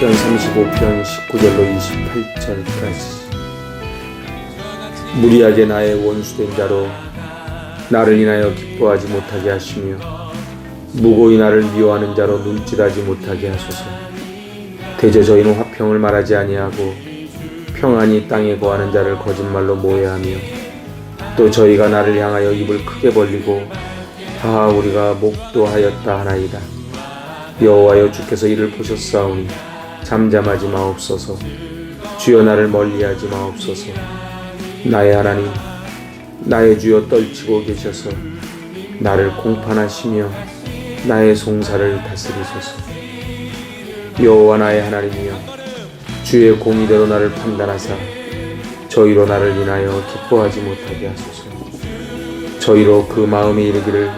시편 35편 19절로 28절까지. 무리하게 나의 원수된 자로 나를 인하여 기뻐하지 못하게 하시며 무고히 나를 미워하는 자로 눈짓하지 못하게 하소서. 대저 저희는 화평을 말하지 아니하고 평안히 땅에 거하는 자를 거짓말로 모해하며 또 저희가 나를 향하여 입을 크게 벌리고 우리가 목도하였다 하나이다. 여호와여, 주께서 이를 보셨사오니 잠잠하지 마옵소서. 주여, 나를 멀리하지 마옵소서. 나의 하나님, 나의 주여, 떨치고 계셔서 나를 공판하시며 나의 송사를 다스리소서. 여호와 나의 하나님이여, 주의 공의대로 나를 판단하사 저희로 나를 인하여 기뻐하지 못하게 하소서. 저희로 그 마음에 이르기를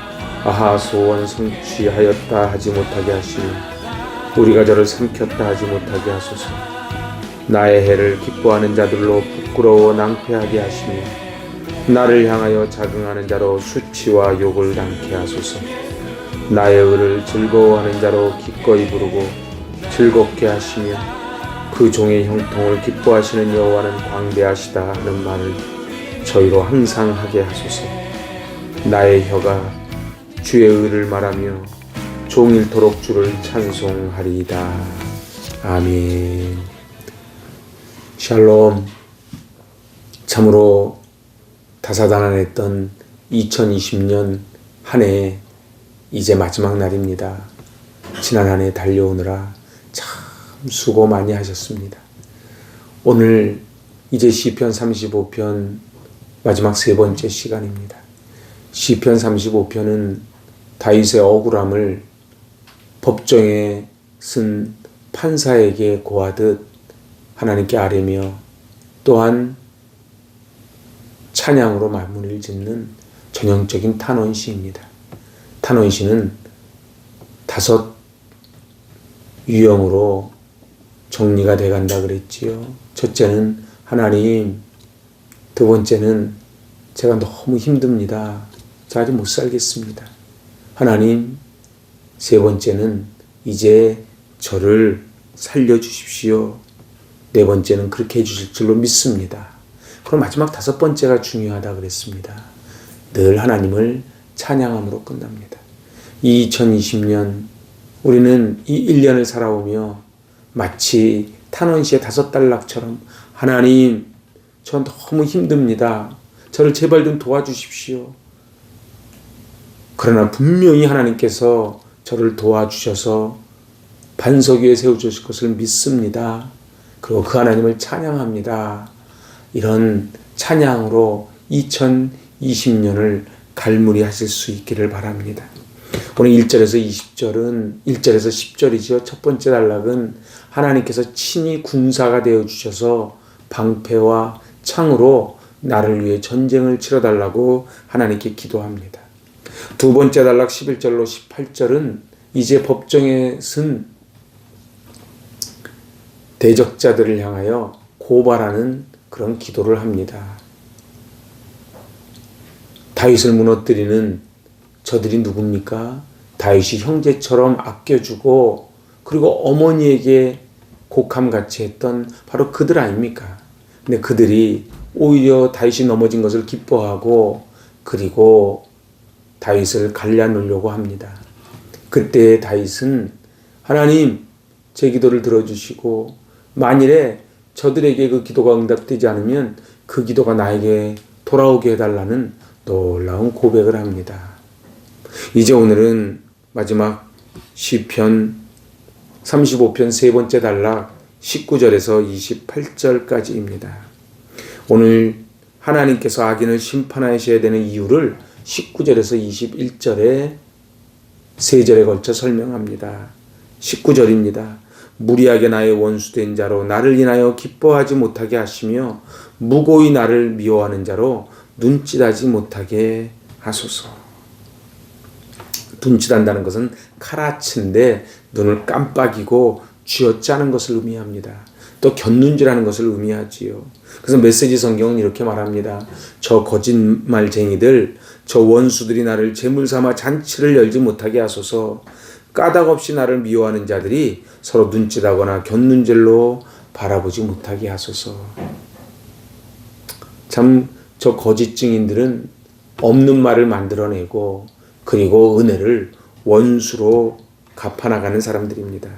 소원 성취하였다 하지 못하게 하시며 우리가 저를 삼켰다 하지 못하게 하소서. 나의 해를 기뻐하는 자들로 부끄러워 낭패하게 하시며 나를 향하여 자긍하는 자로 수치와 욕을 당케 하소서. 나의 의를 즐거워하는 자로 기꺼이 부르고 즐겁게 하시며 그 종의 형통을 기뻐하시는 여호와는 광대하시다 하는 말을 저희로 항상 하게 하소서. 나의 혀가 주의 의를 말하며 종일토록 주를 찬송하리이다. 아멘. 샬롬. 참으로 다사다난했던 2020년 한 해 이제 마지막 날입니다. 지난 한 해 달려오느라 참 수고 많이 하셨습니다. 오늘 이제 시편 35편 마지막 세 번째 시간입니다. 시편 35편은 다윗의 억울함을 법정에 쓴 판사에게 고하듯 하나님께 아뢰며 또한 찬양으로 마무리를 짓는 전형적인 탄원시입니다. 탄원시는 5 유형으로 정리가 돼간다 그랬지요. 첫째는 하나님, 두 번째는 제가 너무 힘듭니다. 저 아직 못 살겠습니다. 하나님, 세 번째는 이제 저를 살려주십시오. 네 번째는 그렇게 해주실 줄로 믿습니다. 그럼 마지막 5번째가 중요하다 그랬습니다. 늘 하나님을 찬양함으로 끝납니다. 2020년 우리는 이 1년을 살아오며 마치 탄원시의 5단락처럼 하나님, 저 너무 힘듭니다. 저를 제발 좀 도와주십시오. 그러나 분명히 하나님께서 저를 도와주셔서 반석 위에 세워주실 것을 믿습니다. 그리고 그 하나님을 찬양합니다. 이런 찬양으로 2020년을 갈무리하실 수 있기를 바랍니다. 오늘 1절에서 20절은 1절에서 10절이죠. 첫 번째 단락은 하나님께서 친히 군사가 되어주셔서 방패와 창으로 나를 위해 전쟁을 치러달라고 하나님께 기도합니다. 두 번째 단락 11절로 18절은 이제 법정에 쓴 대적자들을 향하여 고발하는 그런 기도를 합니다. 다윗을 무너뜨리는 저들이 누굽니까? 다윗이 형제처럼 아껴주고 그리고 어머니에게 곡함같이 했던 바로 그들 아닙니까? 근데 그들이 오히려 다윗이 넘어진 것을 기뻐하고 그리고 다윗을 갈라놓으려고 합니다. 그때 다윗은 하나님, 제 기도를 들어주시고 만일에 저들에게 그 기도가 응답되지 않으면 그 기도가 나에게 돌아오게 해달라는 놀라운 고백을 합니다. 이제 오늘은 마지막 시편 35편 세 번째 단락 19절에서 28절까지입니다. 오늘 하나님께서 악인을 심판하셔야 되는 이유를 19절에서 21절에 3절에 걸쳐 설명합니다. 19절입니다. 무리하게 나의 원수된 자로 나를 인하여 기뻐하지 못하게 하시며 무고히 나를 미워하는 자로 눈짓하지 못하게 하소서. 눈짓한다는 것은 카라치인데 눈을 깜빡이고 쥐어짜는 것을 의미합니다. 또 곁눈질하는 것을 의미하지요. 그래서 메시지 성경은 이렇게 말합니다. 저 거짓말쟁이들, 저 원수들이 나를 제물 삼아 잔치를 열지 못하게 하소서. 까닭 없이 나를 미워하는 자들이 서로 눈짓하거나 곁눈질로 바라보지 못하게 하소서. 참 저 거짓 증인들은 없는 말을 만들어내고 그리고 은혜를 원수로 갚아나가는 사람들입니다.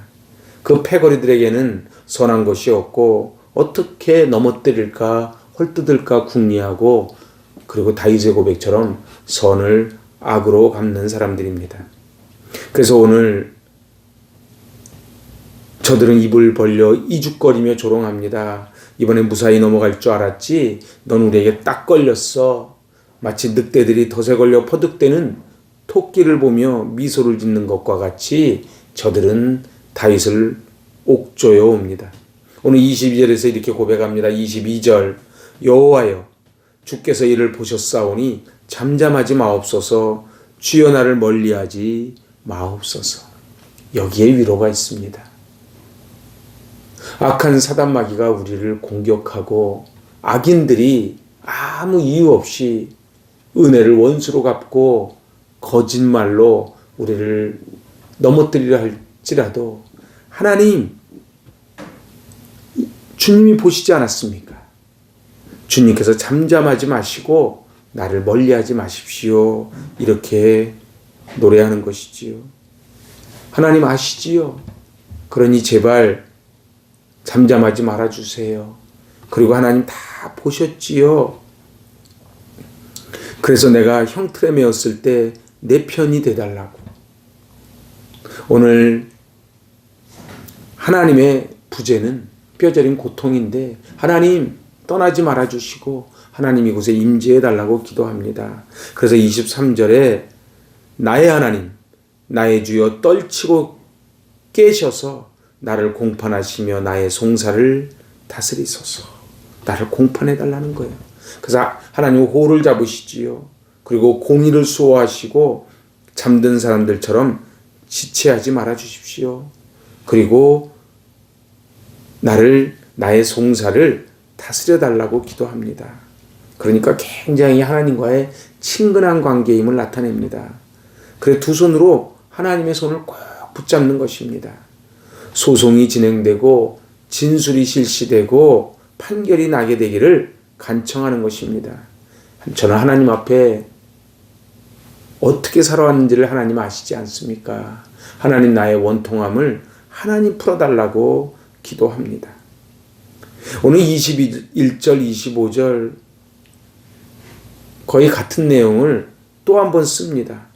그 패거리들에게는 선한 것이 없고 어떻게 넘어뜨릴까 헐뜯을까 궁리하고 그리고 다윗의 고백처럼 선을 악으로 갚는 사람들입니다. 그래서 오늘 저들은 입을 벌려 이죽거리며 조롱합니다. 이번에 무사히 넘어갈 줄 알았지? 넌 우리에게 딱 걸렸어. 마치 늑대들이 덫에 걸려 퍼득대는 토끼를 보며 미소를 짓는 것과 같이 저들은 다윗을 옥조여 옵니다. 오늘 22절에서 이렇게 고백합니다. 22절 여호와여 주께서 이를 보셨사오니 잠잠하지 마옵소서. 주여 나를 멀리하지 마옵소서. 여기에 위로가 있습니다. 악한 사단마귀가 우리를 공격하고 악인들이 아무 이유 없이 은혜를 원수로 갚고 거짓말로 우리를 넘어뜨리려 할지라도 하나님, 주님이 보시지 않았습니까? 주님께서 잠잠하지 마시고 나를 멀리하지 마십시오. 이렇게 노래하는 것이지요. 하나님 아시지요? 그러니 제발 잠잠하지 말아주세요. 그리고 하나님 다 보셨지요. 그래서 내가 형틀에 매었을 때 내 편이 돼달라고. 오늘 하나님의 부재는 뼈저린 고통인데 하나님 떠나지 말아주시고 하나님 이곳에 임재해달라고 기도합니다. 그래서 23절에 나의 하나님 나의 주여 떨치고 깨셔서 나를 공판하시며 나의 송사를 다스리소서. 나를 공판해달라는 거예요. 그래서 하나님은 호를 잡으시지요. 그리고 공의를 수호하시고 잠든 사람들처럼 지체하지 말아주십시오. 그리고 나의 송사를 다스려달라고 기도합니다. 그러니까 굉장히 하나님과의 친근한 관계임을 나타냅니다. 그래서 두 손으로 하나님의 손을 꼭 붙잡는 것입니다. 소송이 진행되고 진술이 실시되고 판결이 나게 되기를 간청하는 것입니다. 저는 하나님 앞에 어떻게 살아왔는지를 하나님 아시지 않습니까? 하나님 나의 원통함을 하나님 풀어달라고 기도합니다. 오늘 21절, 25절 거의 같은 내용을 또 한 번 씁니다.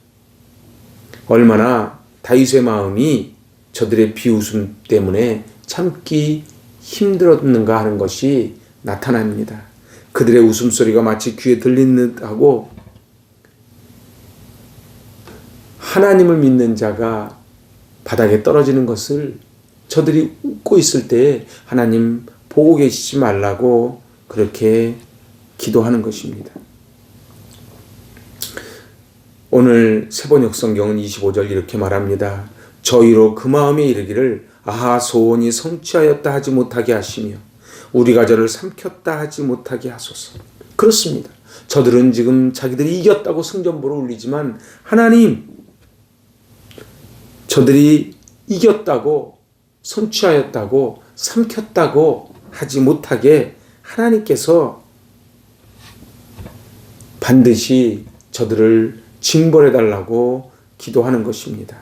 얼마나 다윗의 마음이 저들의 비웃음 때문에 참기 힘들었는가 하는 것이 나타납니다. 그들의 웃음소리가 마치 귀에 들리는 듯하고 하나님을 믿는 자가 바닥에 떨어지는 것을 저들이 웃고 있을 때 하나님 보고 계시지 말라고 그렇게 기도하는 것입니다. 오늘 세번역 성경은 25절 이렇게 말합니다. 저희로 그 마음에 이르기를 아하 소원이 성취하였다 하지 못하게 하시며 우리가 저를 삼켰다 하지 못하게 하소서. 그렇습니다. 저들은 지금 자기들이 이겼다고 승전보를 울리지만 하나님 저들이 이겼다고 성취하였다고 삼켰다고 하지 못하게 하나님께서 반드시 저들을 징벌해달라고 기도하는 것입니다.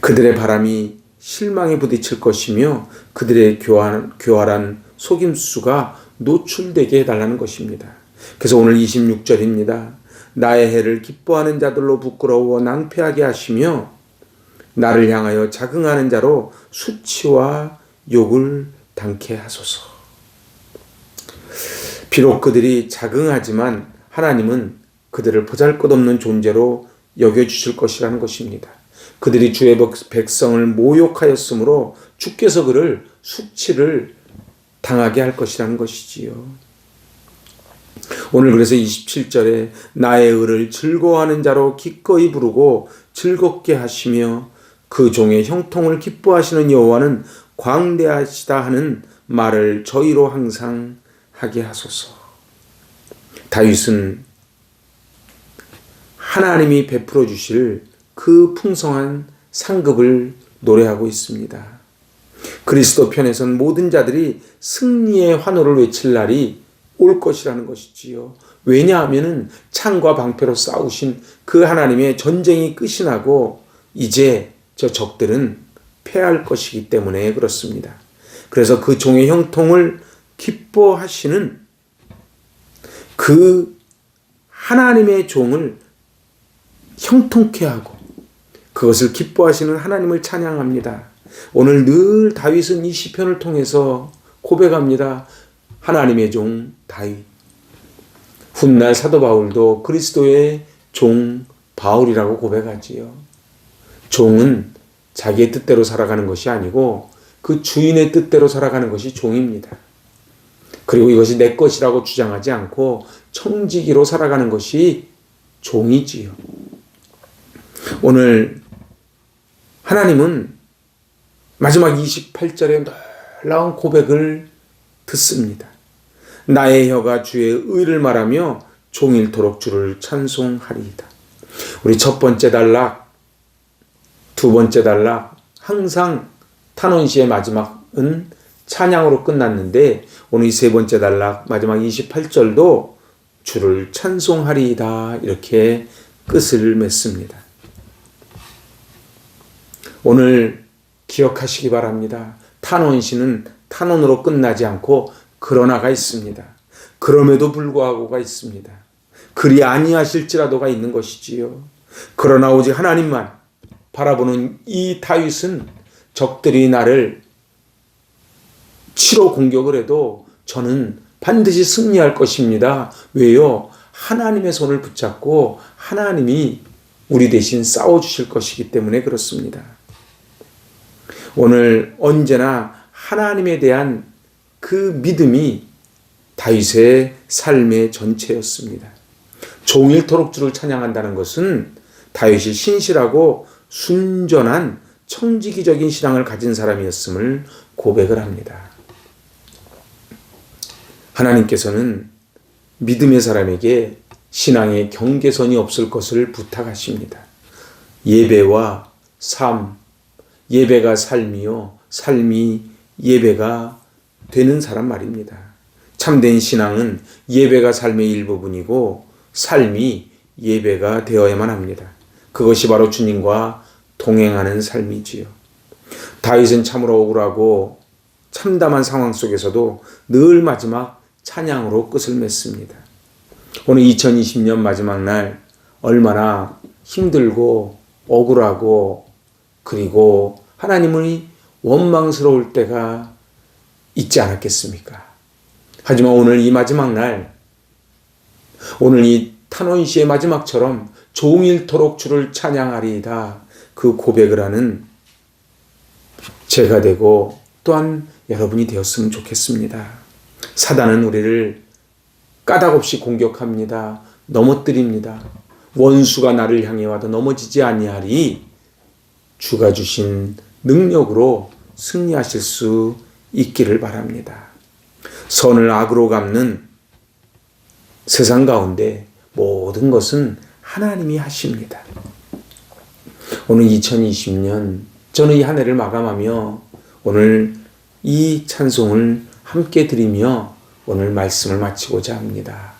그들의 바람이 실망에 부딪힐 것이며 그들의 교활한 속임수가 노출되게 해달라는 것입니다. 그래서 오늘 26절입니다. 나의 해를 기뻐하는 자들로 부끄러워 낭패하게 하시며 나를 향하여 자긍하는 자로 수치와 욕을 당케 하소서. 비록 그들이 자긍하지만 하나님은 그들을 보잘것없는 존재로 여겨주실 것이라는 것입니다. 그들이 주의 백성을 모욕하였으므로 주께서 그를 수치를 당하게 할 것이라는 것이지요. 오늘 그래서 27절에 나의 의를 즐거워하는 자로 기꺼이 부르고 즐겁게 하시며 그 종의 형통을 기뻐하시는 여호와는 광대하시다 하는 말을 저희로 항상 하게 하소서. 다윗은 하나님이 베풀어 주실 그 풍성한 상급을 노래하고 있습니다. 그리스도 편에선 모든 자들이 승리의 환호를 외칠 날이 올 것이라는 것이지요. 왜냐하면 창과 방패로 싸우신 그 하나님의 전쟁이 끝이 나고 이제 저 적들은 패할 것이기 때문에 그렇습니다. 그래서 그 종의 형통을 기뻐하시는 그 하나님의 종을 형통케 하고 그것을 기뻐하시는 하나님을 찬양합니다. 오늘 늘 다윗은 이 시편을 통해서 고백합니다. 하나님의 종 다윗. 훗날 사도 바울도 그리스도의 종 바울이라고 고백하지요. 종은 자기의 뜻대로 살아가는 것이 아니고 그 주인의 뜻대로 살아가는 것이 종입니다. 그리고 이것이 내 것이라고 주장하지 않고 청지기로 살아가는 것이 종이지요. 오늘 하나님은 마지막 28절에 놀라운 고백을 듣습니다. 나의 혀가 주의 의를 말하며 종일토록 주를 찬송하리이다. 우리 첫 번째 단락, 두 번째 단락 항상 탄원시의 마지막은 찬양으로 끝났는데 오늘 이 세 번째 단락 마지막 28절도 주를 찬송하리이다 이렇게 끝을 맺습니다. 오늘 기억하시기 바랍니다. 탄원시는 탄원으로 끝나지 않고 그러나가 있습니다. 그럼에도 불구하고가 있습니다. 그리 아니하실지라도가 있는 것이지요. 그러나 오직 하나님만 바라보는 이 다윗은 적들이 나를 치로 공격을 해도 저는 반드시 승리할 것입니다. 왜요? 하나님의 손을 붙잡고 하나님이 우리 대신 싸워주실 것이기 때문에 그렇습니다. 오늘 언제나 하나님에 대한 그 믿음이 다윗의 삶의 전체였습니다. 종일토록 주를 찬양한다는 것은 다윗이 신실하고 순전한 청지기적인 신앙을 가진 사람이었음을 고백을 합니다. 하나님께서는 믿음의 사람에게 신앙의 경계선이 없을 것을 부탁하십니다. 예배와 삶, 예배가 삶이요, 삶이 예배가 되는 사람 말입니다. 참된 신앙은 예배가 삶의 일부분이고 삶이 예배가 되어야만 합니다. 그것이 바로 주님과 동행하는 삶이지요. 다윗은 참으로 억울하고 참담한 상황 속에서도 늘 마지막 찬양으로 끝을 맺습니다. 오늘 2020년 마지막 날 얼마나 힘들고 억울하고 그리고 하나님이 원망스러울 때가 있지 않았겠습니까? 하지만 오늘 이 마지막 날, 오늘 이 탄원시의 마지막처럼 종일토록 주를 찬양하리이다 그 고백을 하는 제가 되고 또한 여러분이 되었으면 좋겠습니다. 사단은 우리를 까닭없이 공격합니다. 넘어뜨립니다. 원수가 나를 향해 와도 넘어지지 아니하리 주가 주신 능력으로 승리하실 수 있기를 바랍니다. 선을 악으로 갚는 세상 가운데 모든 것은 하나님이 하십니다. 오늘 2020년 저는 이 한 해를 마감하며 오늘 이 찬송을 함께 드리며 오늘 말씀을 마치고자 합니다.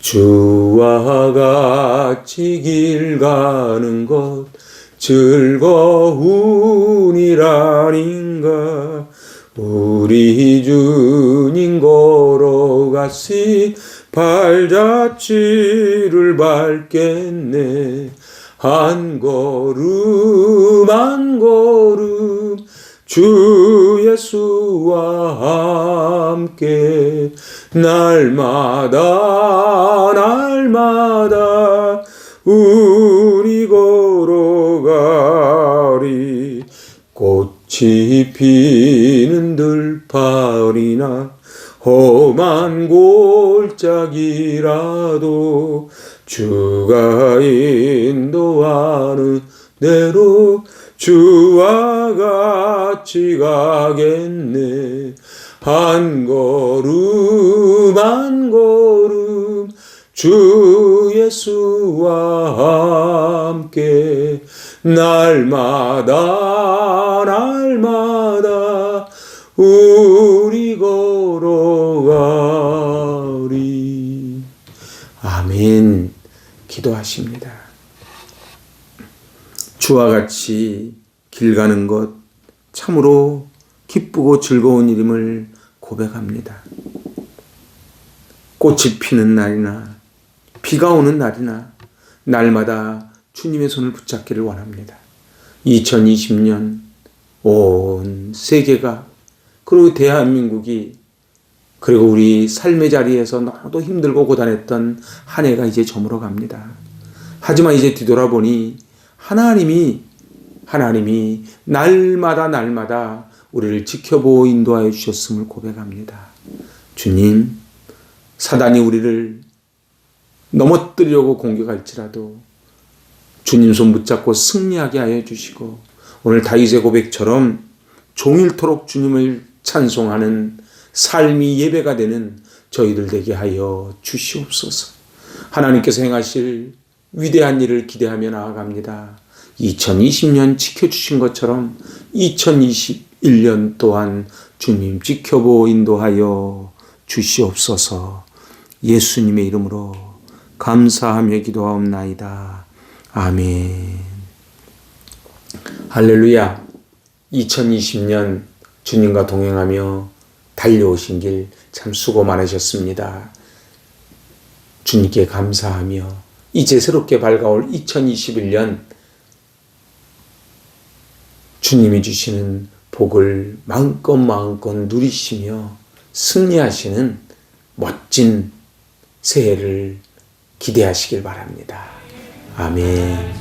주와 같이 길 가는 것 즐거운이라닌가 우리 주님 걸어가시 발자취를 밟겠네 한 걸음 한 걸음 주 예수와 함께 날마다 날마다 우리 걸어가리 꽃이 피는 들판이나 험한 골짜기라도 주가 인도하는 대로 주와 같이 가겠네 한 걸음 한 걸음 주 예수와 함께 날마다 날마다 우리 걸어가리. 아멘. 기도하십니다. 주와 같이 길 가는 것 참으로 기쁘고 즐거운 일임을 고백합니다. 꽃이 피는 날이나 비가 오는 날이나 날마다 주님의 손을 붙잡기를 원합니다. 2020년 온 세계가, 그리고 대한민국이, 그리고 우리 삶의 자리에서 너무도 힘들고 고단했던 한 해가 이제 저물어 갑니다. 하지만 이제 뒤돌아보니 하나님이 날마다 날마다 우리를 지켜보고 인도하여 주셨음을 고백합니다. 주님, 사단이 우리를 넘어뜨리려고 공격할지라도 주님 손 붙잡고 승리하게 하여 주시고, 오늘 다윗의 고백처럼 종일토록 주님을 찬송하는 삶이 예배가 되는 저희들 되게 하여 주시옵소서. 하나님께서 행하실 위대한 일을 기대하며 나아갑니다. 2020년 지켜주신 것처럼 2021년 또한 주님 지켜보고 인도하여 주시옵소서. 예수님의 이름으로 감사하며 기도하옵나이다. 아멘. 할렐루야. 2020년 주님과 동행하며 달려오신 길 참 수고 많으셨습니다. 주님께 감사하며 이제 새롭게 밝아올 2021년 주님이 주시는 복을 마음껏 누리시며 승리하시는 멋진 새해를 기대하시길 바랍니다. 아멘.